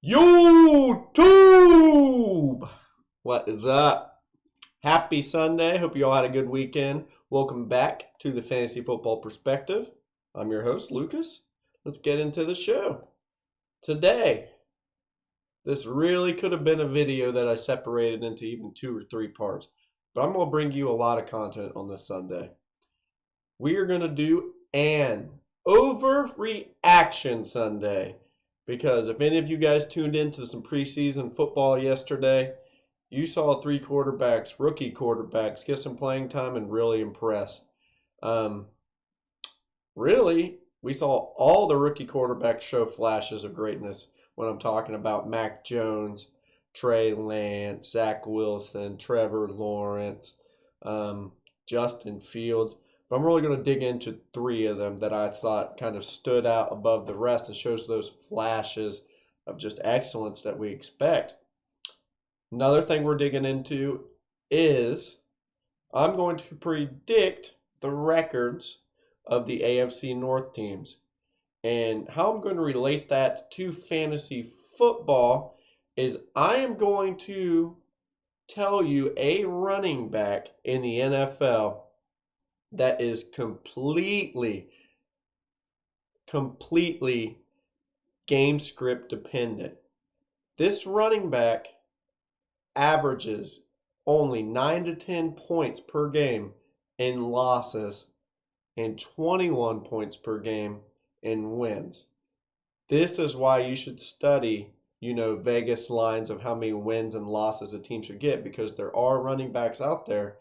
YouTube! What is up? Happy Sunday. Hope you all had a good weekend. Welcome back to the Fantasy Football Perspective. I'm your host, Lucas. Let's get into the show. Today, this really could have been a video that I separated into even 2 or 3 parts, but I'm going to bring you a lot of content on this Sunday. We are going to do an overreaction Sunday. Because if any of you guys tuned into some preseason football yesterday, you saw 3 quarterbacks, rookie quarterbacks, get some playing time and really impress. Really, we saw all the rookie quarterbacks show flashes of greatness when I'm talking about Mac Jones, Trey Lance, Zach Wilson, Trevor Lawrence, Justin Fields. But I'm really going to dig into 3 of them that I thought kind of stood out above the rest and shows those flashes of just excellence that we expect. Another thing we're digging into is I'm going to predict the records of the AFC North teams. And how I'm going to relate that to fantasy football is I am going to tell you a running back in the NFL that is completely game script dependent. This running back averages only 9 to 10 points per game in losses and 21 points per game in wins. This is why you should study, Vegas lines of how many wins and losses a team should get, because there are running backs out there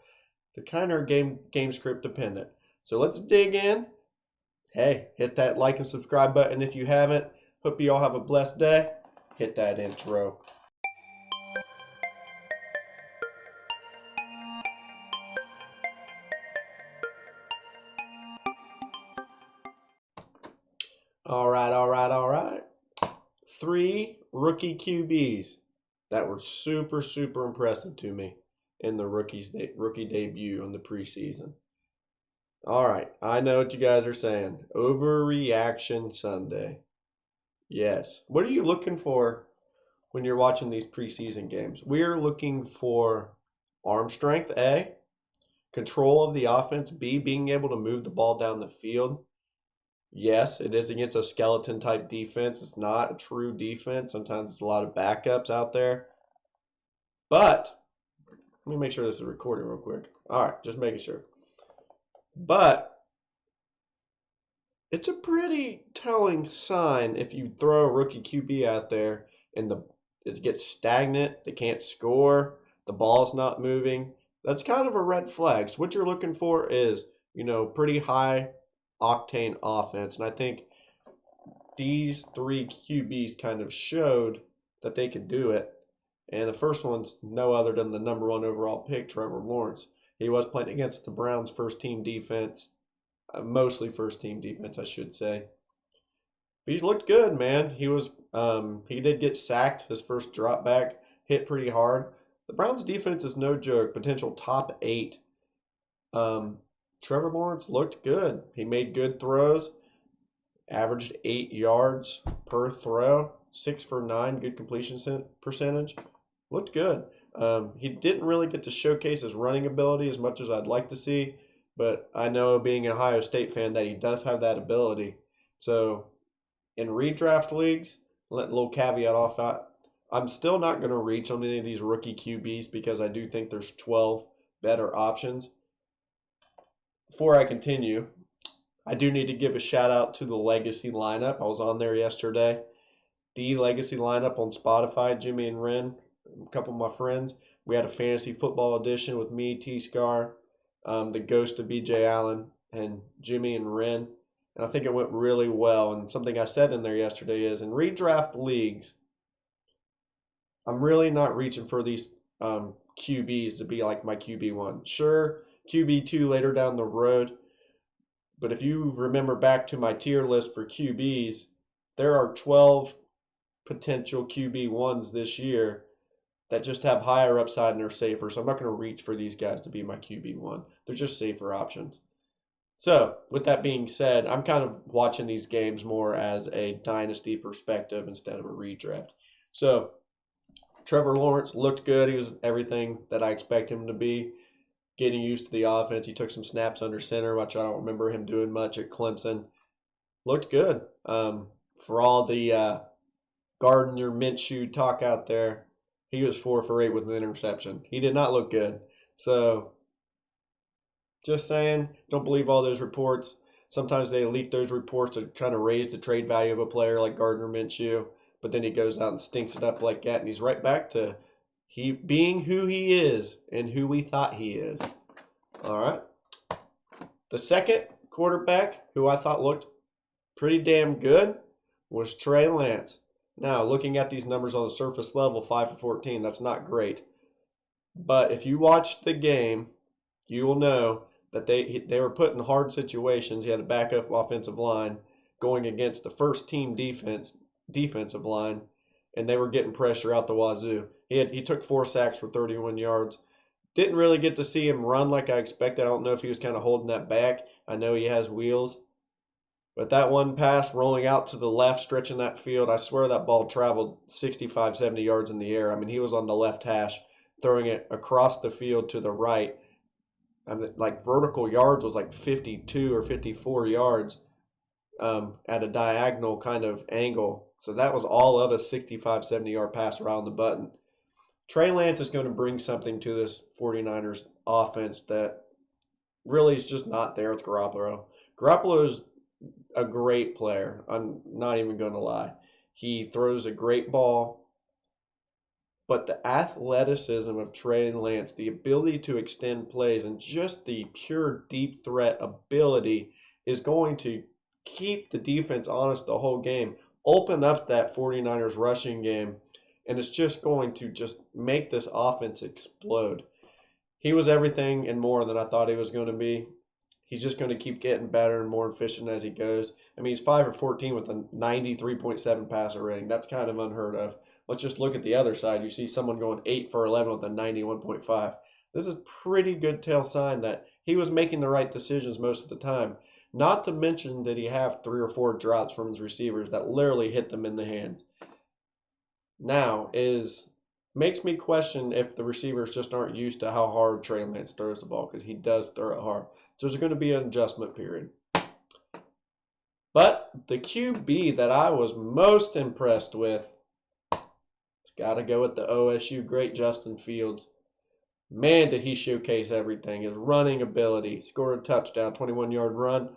they're kind of game script dependent. So let's dig in. Hey, hit that like and subscribe button if you haven't. Hope you all have a blessed day. Hit that intro. All right. 3 rookie QBs that were super impressive to me in the rookie debut on the preseason. All right, I know what you guys are saying. Overreaction Sunday. Yes. What are you looking for when you're watching these preseason games? We're looking for arm strength, A, control of the offense, B, being able to move the ball down the field. Yes, it is against a skeleton type defense. It's not a true defense. Sometimes it's a lot of backups out there. But let me make sure this is recording real quick. All right, just making sure. But it's a pretty telling sign if you throw a rookie QB out there and it gets stagnant, they can't score, the ball's not moving. That's kind of a red flag. So what you're looking for is, pretty high octane offense. And I think these 3 QBs kind of showed that they could do it. And the first one's no other than the number 1 overall pick, Trevor Lawrence. He was playing against the Browns' first-team defense, mostly first-team defense, I should say. But he looked good, man. He did get sacked. His first drop back hit pretty hard. The Browns' defense is no joke. Potential top 8. Trevor Lawrence looked good. He made good throws. Averaged 8 yards per throw. 6 for 9, good completion percentage. Looked good. He didn't really get to showcase his running ability as much as I'd like to see, but I know, being an Ohio State fan, that he does have that ability. So in redraft leagues, let a little caveat off that, I'm still not going to reach on any of these rookie QBs because I do think there's 12 better options. Before I continue, I do need to give a shout out to the Legacy lineup. I was on there yesterday. The Legacy lineup on Spotify, Jimmy and Ren, a couple of my friends. We had a fantasy football edition with me, T-Scar, the ghost of BJ Allen, and Jimmy and Ren. And I think it went really well. And something I said in there yesterday is, in redraft leagues, I'm really not reaching for these QBs to be like my QB1. Sure, QB2 later down the road. But if you remember back to my tier list for QBs, there are 12 potential QB1s this year that just have higher upside and are safer. So I'm not going to reach for these guys to be my QB1. They're just safer options. So with that being said, I'm kind of watching these games more as a dynasty perspective instead of a redraft. So Trevor Lawrence looked good. He was everything that I expect him to be. Getting used to the offense. He took some snaps under center, which I don't remember him doing much at Clemson. Looked good. For all the Gardner Minshew talk out there, he was 4 for 8 with an interception. He did not look good. So, just saying, don't believe all those reports. Sometimes they leak those reports to kind of raise the trade value of a player like Gardner Minshew, but then he goes out and stinks it up like that, and he's right back to he being who he is and who we thought he is. All right. The second quarterback who I thought looked pretty damn good was Trey Lance. Now, looking at these numbers on the surface level, 5 for 14, that's not great. But if you watched the game, you will know that they were put in hard situations. He had a backup offensive line going against the first team defensive line, and they were getting pressure out the wazoo. He took 4 sacks for 31 yards. Didn't really get to see him run like I expected. I don't know if he was kind of holding that back. I know he has wheels. But that one pass rolling out to the left, stretching that field, I swear that ball traveled 65, 70 yards in the air. I mean, he was on the left hash, throwing it across the field to the right. I mean, like vertical yards was like 52 or 54 yards at a diagonal kind of angle. So that was all of a 65, 70-yard pass around the button. Trey Lance is going to bring something to this 49ers offense that really is just not there with Garoppolo. Garoppolo is a great player. I'm not even going to lie. He throws a great ball. But the athleticism of Trey Lance, the ability to extend plays, and just the pure deep threat ability is going to keep the defense honest the whole game, open up that 49ers rushing game, and it's just going to just make this offense explode. He was everything and more than I thought he was going to be. He's just going to keep getting better and more efficient as he goes. I mean, he's 5 for 14 with a 93.7 passer rating. That's kind of unheard of. Let's just look at the other side. You see someone going 8 for 11 with a 91.5. This is pretty good tell sign that he was making the right decisions most of the time. Not to mention that he have 3 or 4 drops from his receivers that literally hit them in the hands. Now, makes me question if the receivers just aren't used to how hard Trey Lance throws the ball, because he does throw it hard. So there's going to be an adjustment period. But the QB that I was most impressed with, it's got to go with the OSU great Justin Fields. Man, did he showcase everything. His running ability, scored a touchdown, 21-yard run.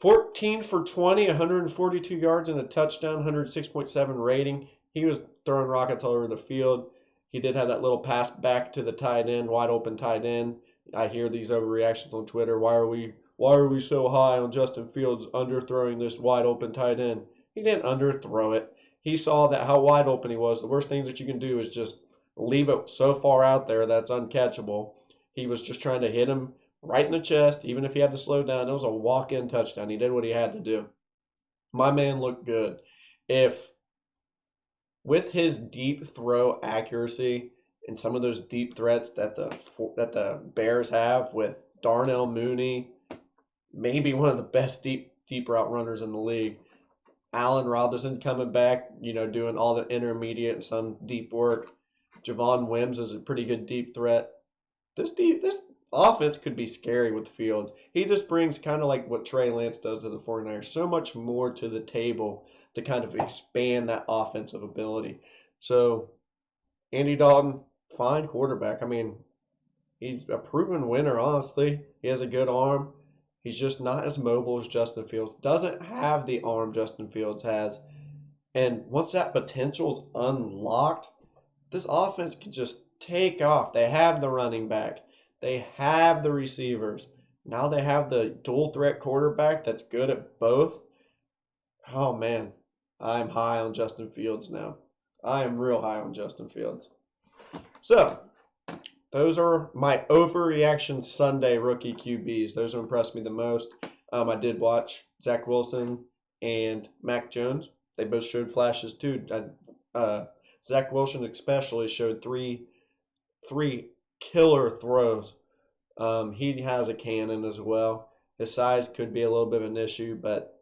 14 for 20, 142 yards and a touchdown, 106.7 rating. He was throwing rockets all over the field. He did have that little pass back to the tight end, wide open tight end. I hear these overreactions on Twitter. Why are we so high on Justin Fields underthrowing this wide open tight end? He didn't underthrow it. He saw that how wide open he was. The worst thing that you can do is just leave it so far out there that's uncatchable. He was just trying to hit him right in the chest, even if he had to slow down. It was a walk-in touchdown. He did what he had to do. My man looked good. With his deep throw accuracy and some of those deep threats that the Bears have with Darnell Mooney, maybe one of the best deep route runners in the league. Allen Robinson coming back, doing all the intermediate and some deep work. Javon Wims is a pretty good deep threat. This offense could be scary with Fields. He just brings kind of like what Trey Lance does to the 49ers, so much more to the table to kind of expand that offensive ability. So, Andy Dalton, fine quarterback. I mean, he's a proven winner, honestly. He has a good arm. He's just not as mobile as Justin Fields. Doesn't have the arm Justin Fields has. And once that potential's unlocked, this offense can just take off. They have the running back. They have the receivers. Now they have the dual threat quarterback that's good at both. Oh, man. I'm high on Justin Fields now. I am real high on Justin Fields. So, those are my overreaction Sunday rookie QBs. Those impressed me the most. I did watch Zach Wilson and Mac Jones. They both showed flashes too. Zach Wilson especially showed three killer throws. He has a cannon as well. His size could be a little bit of an issue, but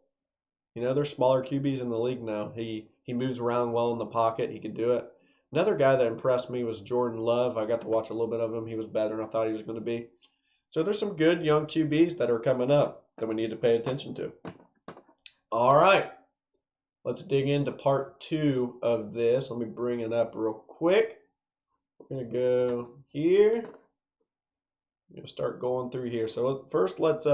there's smaller QBs in the league now. He He moves around well in the pocket. He can do it. Another guy that impressed me was Jordan Love. I got to watch a little bit of him. He was better than I thought he was going to be. So there's some good young QBs that are coming up that we need to pay attention to. All right. Let's dig into part 2 of this. Let me bring it up real quick. We're going to go here. I'm going to start going through here. So first, let's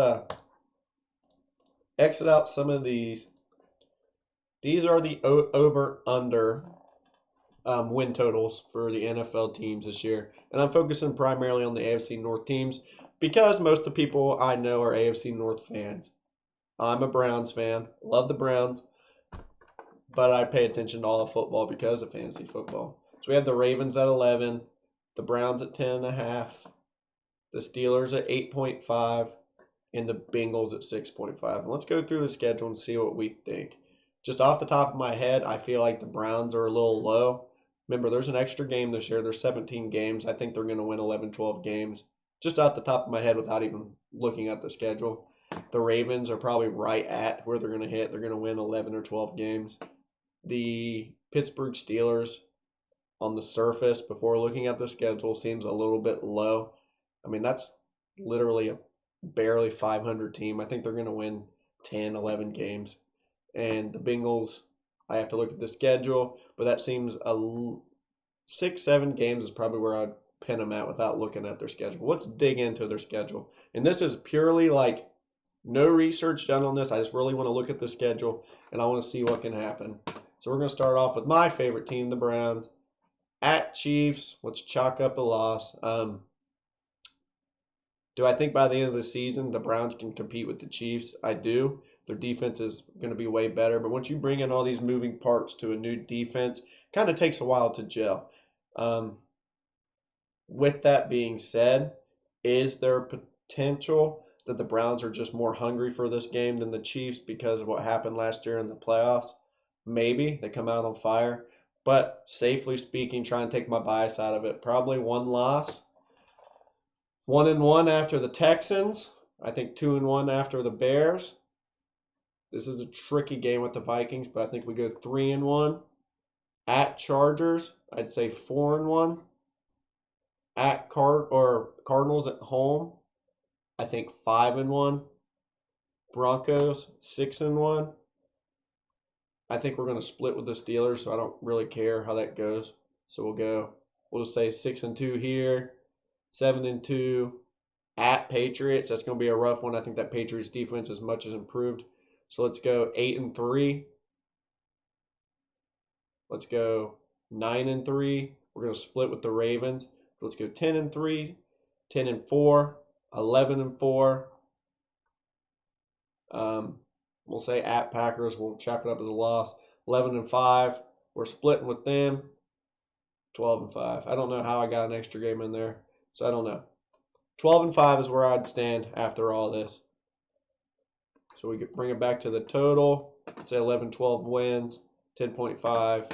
exit out some of these. These are the over-under win totals for the NFL teams this year. And I'm focusing primarily on the AFC North teams because most of the people I know are AFC North fans. I'm a Browns fan. Love the Browns. But I pay attention to all of football because of fantasy football. So we have the Ravens at 11, the Browns at 10.5, the Steelers at 8.5, and the Bengals at 6.5. And let's go through the schedule and see what we think. Just off the top of my head, I feel like the Browns are a little low. Remember, there's an extra game this year. There's 17 games. I think they're going to win 11, 12 games. Just off the top of my head without even looking at the schedule. The Ravens are probably right at where they're going to hit. They're going to win 11 or 12 games. The Pittsburgh Steelers, on the surface, before looking at the schedule, seems a little bit low. I mean, that's literally a barely 500 team. I think they're going to win 10, 11 games. And the Bengals, I have to look at the schedule, but that seems 6, 7 games is probably where I'd pin them at without looking at their schedule. Let's dig into their schedule. And this is purely like no research done on this. I just really want to look at the schedule, and I want to see what can happen. So we're going to start off with my favorite team, the Browns. At Chiefs, let's chalk up a loss. Do I think by the end of the season the Browns can compete with the Chiefs? I do. Their defense is going to be way better. But once you bring in all these moving parts to a new defense, it kind of takes a while to gel. With that being said, is there potential that the Browns are just more hungry for this game than the Chiefs because of what happened last year in the playoffs? Maybe. They come out on fire. But safely speaking, try and take my bias out of it. Probably one loss. 1-1 after the Texans. I think 2-1 after the Bears. This is a tricky game with the Vikings, but I think we go 3-1. At Chargers, I'd say 4-1. At Cardinals at home, I think 5-1. Broncos 6-1. I think we're going to split with the Steelers, so I don't really care how that goes. So we'll just say 6-2 here, 7-2 at Patriots. That's going to be a rough one. I think that Patriots defense is much as improved. So let's go 8-3. Let's go 9-3. We're going to split with the Ravens. Let's go 10-3, 10-4, 11-4. We'll say at Packers. We'll chalk it up as a loss. 11-5. We're splitting with them. 12-5. I don't know how I got an extra game in there, so I don't know. 12-5 is where I'd stand after all this. So we could bring it back to the total. Let's say 11-12 wins, 10.5.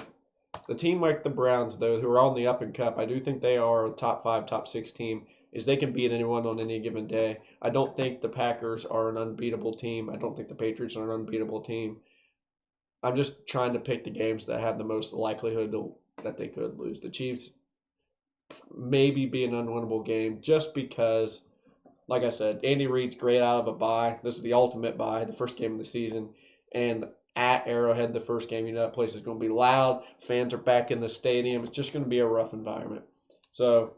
The team like the Browns, though, who are on the up and cup, I do think they are a top 5, top 6 team, is they can beat anyone on any given day. I don't think the Packers are an unbeatable team. I don't think the Patriots are an unbeatable team. I'm just trying to pick the games that have the most likelihood that they could lose. The Chiefs maybe be an unwinnable game just because, like I said, Andy Reid's great out of a bye. This is the ultimate bye, the first game of the season. And at Arrowhead, the first game, you know, that place is going to be loud. Fans are back in the stadium. It's just going to be a rough environment. So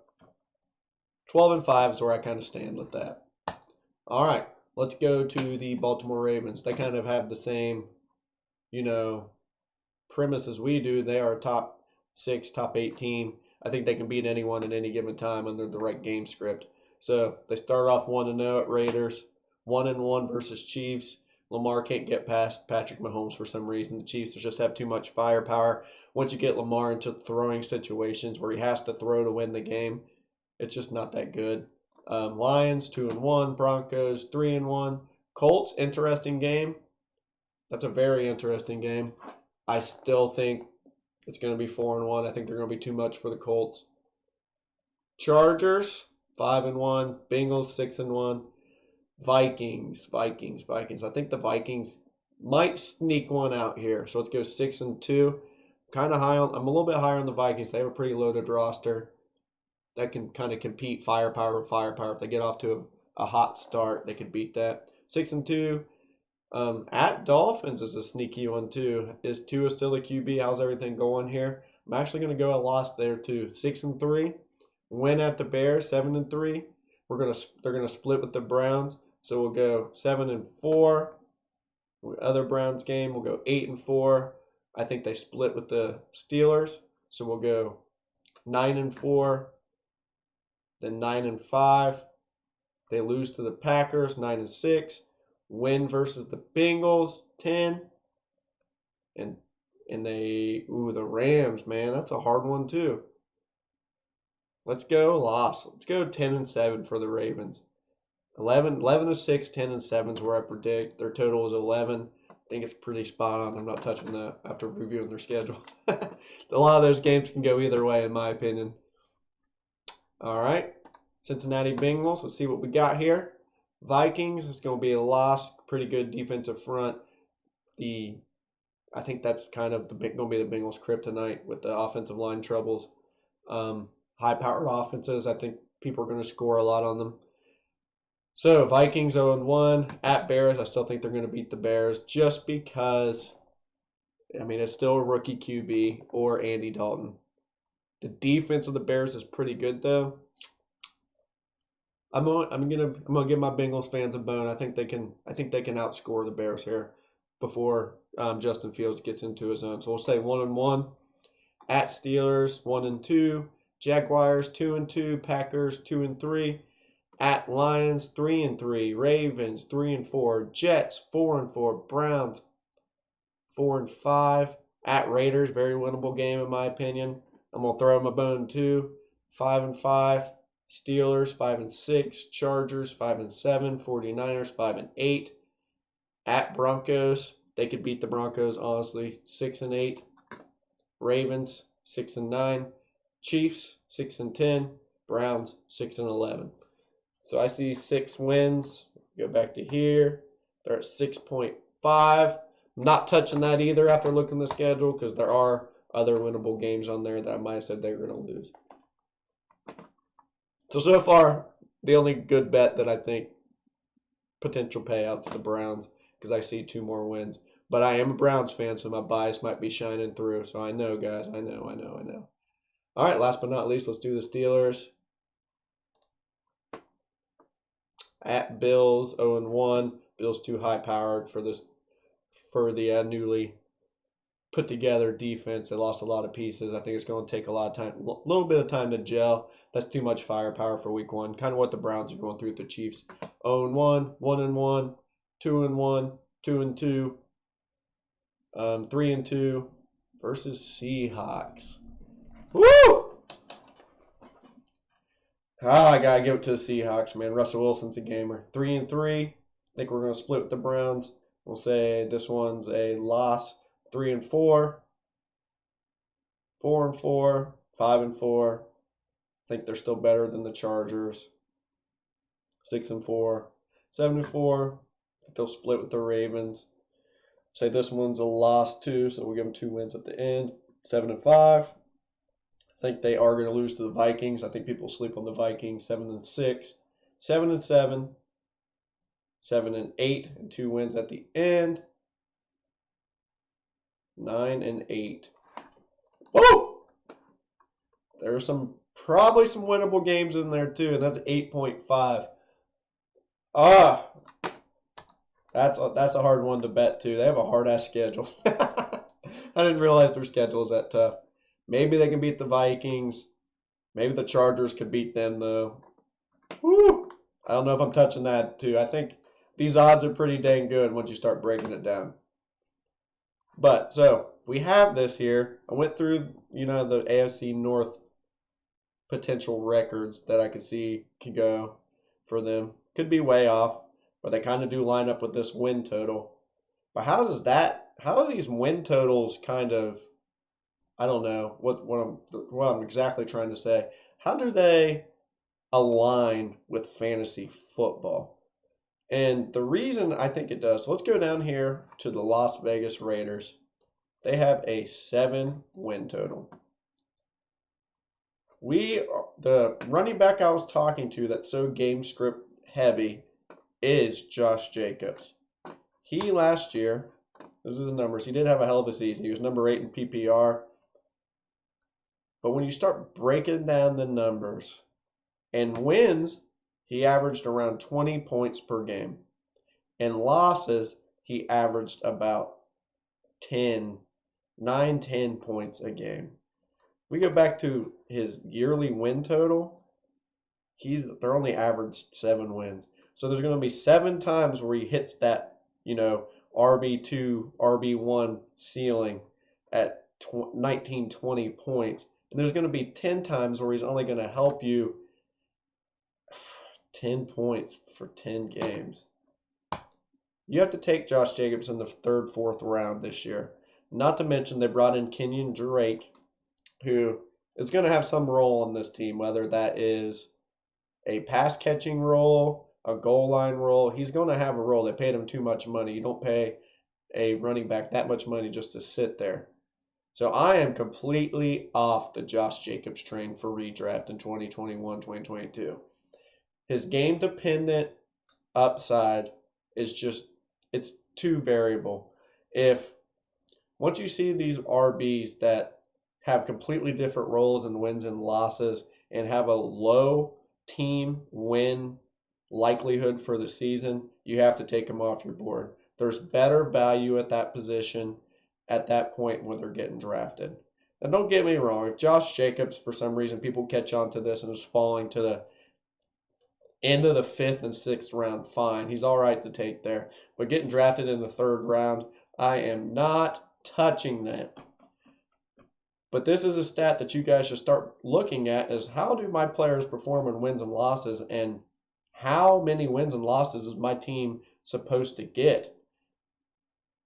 12-5 is where I kind of stand with that. All right, let's go to the Baltimore Ravens. They kind of have the same, premise as we do. They are a top 6, top 8 team. I think they can beat anyone at any given time under the right game script. So they start off 1-0 at Raiders, 1-1 versus Chiefs. Lamar can't get past Patrick Mahomes for some reason. The Chiefs just have too much firepower. Once you get Lamar into throwing situations where he has to throw to win the game, it's just not that good. Lions 2-1, Broncos 3-1, Colts, interesting game. That's a very interesting game. I still think it's going to be 4-1. I think they're going to be too much for the Colts. Chargers 5-1, Bengals 6-1, Vikings. I think the Vikings might sneak one out here. So let's go 6-2. Kind of high on. I'm a little bit higher on the Vikings. They have a pretty loaded roster that can kind of compete firepower with firepower. If they get off to a hot start, they could beat that. 6-2. At Dolphins is a sneaky one too. Is Tua still a QB? How's everything going here? I'm actually going to go a loss there too. 6-3. Win at the Bears. 7-3. They're gonna split with the Browns. So we'll go 7-4. Other Browns game we'll go 8-4. I think they split with the Steelers. So we'll go 9-4. Then 9-5. They lose to the Packers. 9-6. Win versus the Bengals, 10. And the Rams, man, that's a hard one too. Let's go loss. Let's go 10-7 for the Ravens. 11-6, 10-7 is where I predict. Their total is 11. I think it's pretty spot on. I'm not touching that after reviewing their schedule. A lot of those games can go either way, in my opinion. All right, Cincinnati Bengals. Let's see what we got here. Vikings, it's going to be a loss. Pretty good defensive front. I think that's kind of going to be the Bengals' kryptonite with the offensive line troubles. High-powered offenses, I think people are going to score a lot on them. So Vikings 0-1 at Bears. I still think they're going to beat the Bears just because, I mean, it's still a rookie QB or Andy Dalton. The defense of the Bears is pretty good though. I'm gonna give my Bengals fans a bone. I think they can outscore the Bears here before Justin Fields gets into his own. So we'll say 1-1 at Steelers, 1-2, Jaguars 2-2, Packers 2-3, at Lions 3-3, Ravens 3-4, Jets 4-4, Browns 4-5, at Raiders, very winnable game in my opinion. I'm gonna throw them a bone too, 5-5. Steelers 5-6, Chargers 5-7, 49ers 5-8. At Broncos, they could beat the Broncos honestly, 6-8. Ravens 6-9, Chiefs 6-10, Browns 6-11. So I see 6 wins. Go back to here. They're at 6.5. I'm not touching that either after looking at the schedule because there are other winnable games on there that I might have said they were going to lose. So far, the only good bet that I think potential payouts the Browns because I see 2 more wins. But I am a Browns fan, so my bias might be shining through. So I know, guys. I know. All right, last but not least, let's do the Steelers. At Bills, 0-1. Bills too high-powered for the newly put together defense. They lost a lot of pieces. I think it's going to take a little bit of time to gel. That's too much firepower for week 1. Kind of what the Browns are going through with the Chiefs. 0-1, 1-1, 2-1, 2-2, 3-2 versus Seahawks. Woo! I gotta give it to the Seahawks, man. Russell Wilson's a gamer. 3-3. I think we're gonna split with the Browns. We'll say this one's a loss. 3-4, 4-4, 5-4. I think they're still better than the Chargers. 6-4, 7-4. I think they'll split with the Ravens. Say this one's a loss too, so we'll give them 2 wins at the end. 7-5. I think they are going to lose to the Vikings. I think people sleep on the Vikings. 7-6, 7-7, 7-8, and 2 wins at the end. 9-8. Whoa! There are probably some winnable games in there too, and that's 8.5. That's a hard one to bet too. They have a hard ass schedule. I didn't realize their schedule is that tough. Maybe they can beat the Vikings. Maybe the Chargers could beat them though. Woo! I don't know if I'm touching that too. I think these odds are pretty dang good once you start breaking it down. But so we have this here. I went through, the AFC North potential records that I could see could go for them. Could be way off, but they kind of do line up with this win total. But how do these win totals kind of, I don't know what I'm exactly trying to say. How do they align with fantasy football? And the reason I think it does, so let's go down here to the Las Vegas Raiders. They have a 7-win total. The running back I was talking to that's so game script heavy is Josh Jacobs. He last year, this is the numbers, he did have a hell of a season. He was number 8 in PPR. But when you start breaking down the numbers and wins, he averaged around 20 points per game. And losses, he averaged about 10 points a game. We go back to his yearly win total. They're only averaged 7 wins. So there's going to be 7 times where he hits that, RB2, RB1 ceiling at 19, 20 points. And there's going to be 10 times where he's only going to help you 10 points for 10 games. You have to take Josh Jacobs in the 3rd, 4th round this year. Not to mention they brought in Kenyon Drake, who is going to have some role on this team, whether that is a pass catching role, a goal line role. He's going to have a role. They paid him too much money. You don't pay a running back that much money just to sit there. So I am completely off the Josh Jacobs train for redraft in 2021, 2022. His game dependent upside is just, it's too variable. Once you see these RBs that have completely different roles in wins and losses and have a low team win likelihood for the season, you have to take them off your board. There's better value at that position at that point when they're getting drafted. And don't get me wrong, if Josh Jacobs, for some reason, people catch on to this and is falling to the end of the 5th and 6th round, fine. He's all right to take there. But getting drafted in the 3rd round, I am not touching that. But this is a stat that you guys should start looking at, is how do my players perform in wins and losses, and how many wins and losses is my team supposed to get?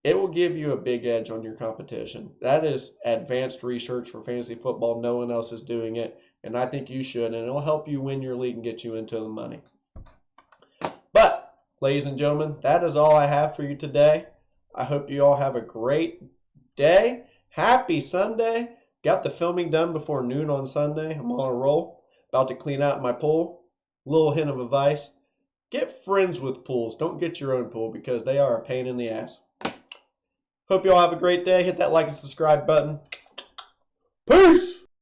It will give you a big edge on your competition. That is advanced research for fantasy football. No one else is doing it, and I think you should, and it'll help you win your league and get you into the money. But, ladies and gentlemen, that is all I have for you today. I hope you all have a great day. Happy Sunday. Got the filming done before noon on Sunday. I'm on a roll. About to clean out my pool. Little hint of advice. Get friends with pools. Don't get your own pool because they are a pain in the ass. Hope you all have a great day. Hit that like and subscribe button. Peace!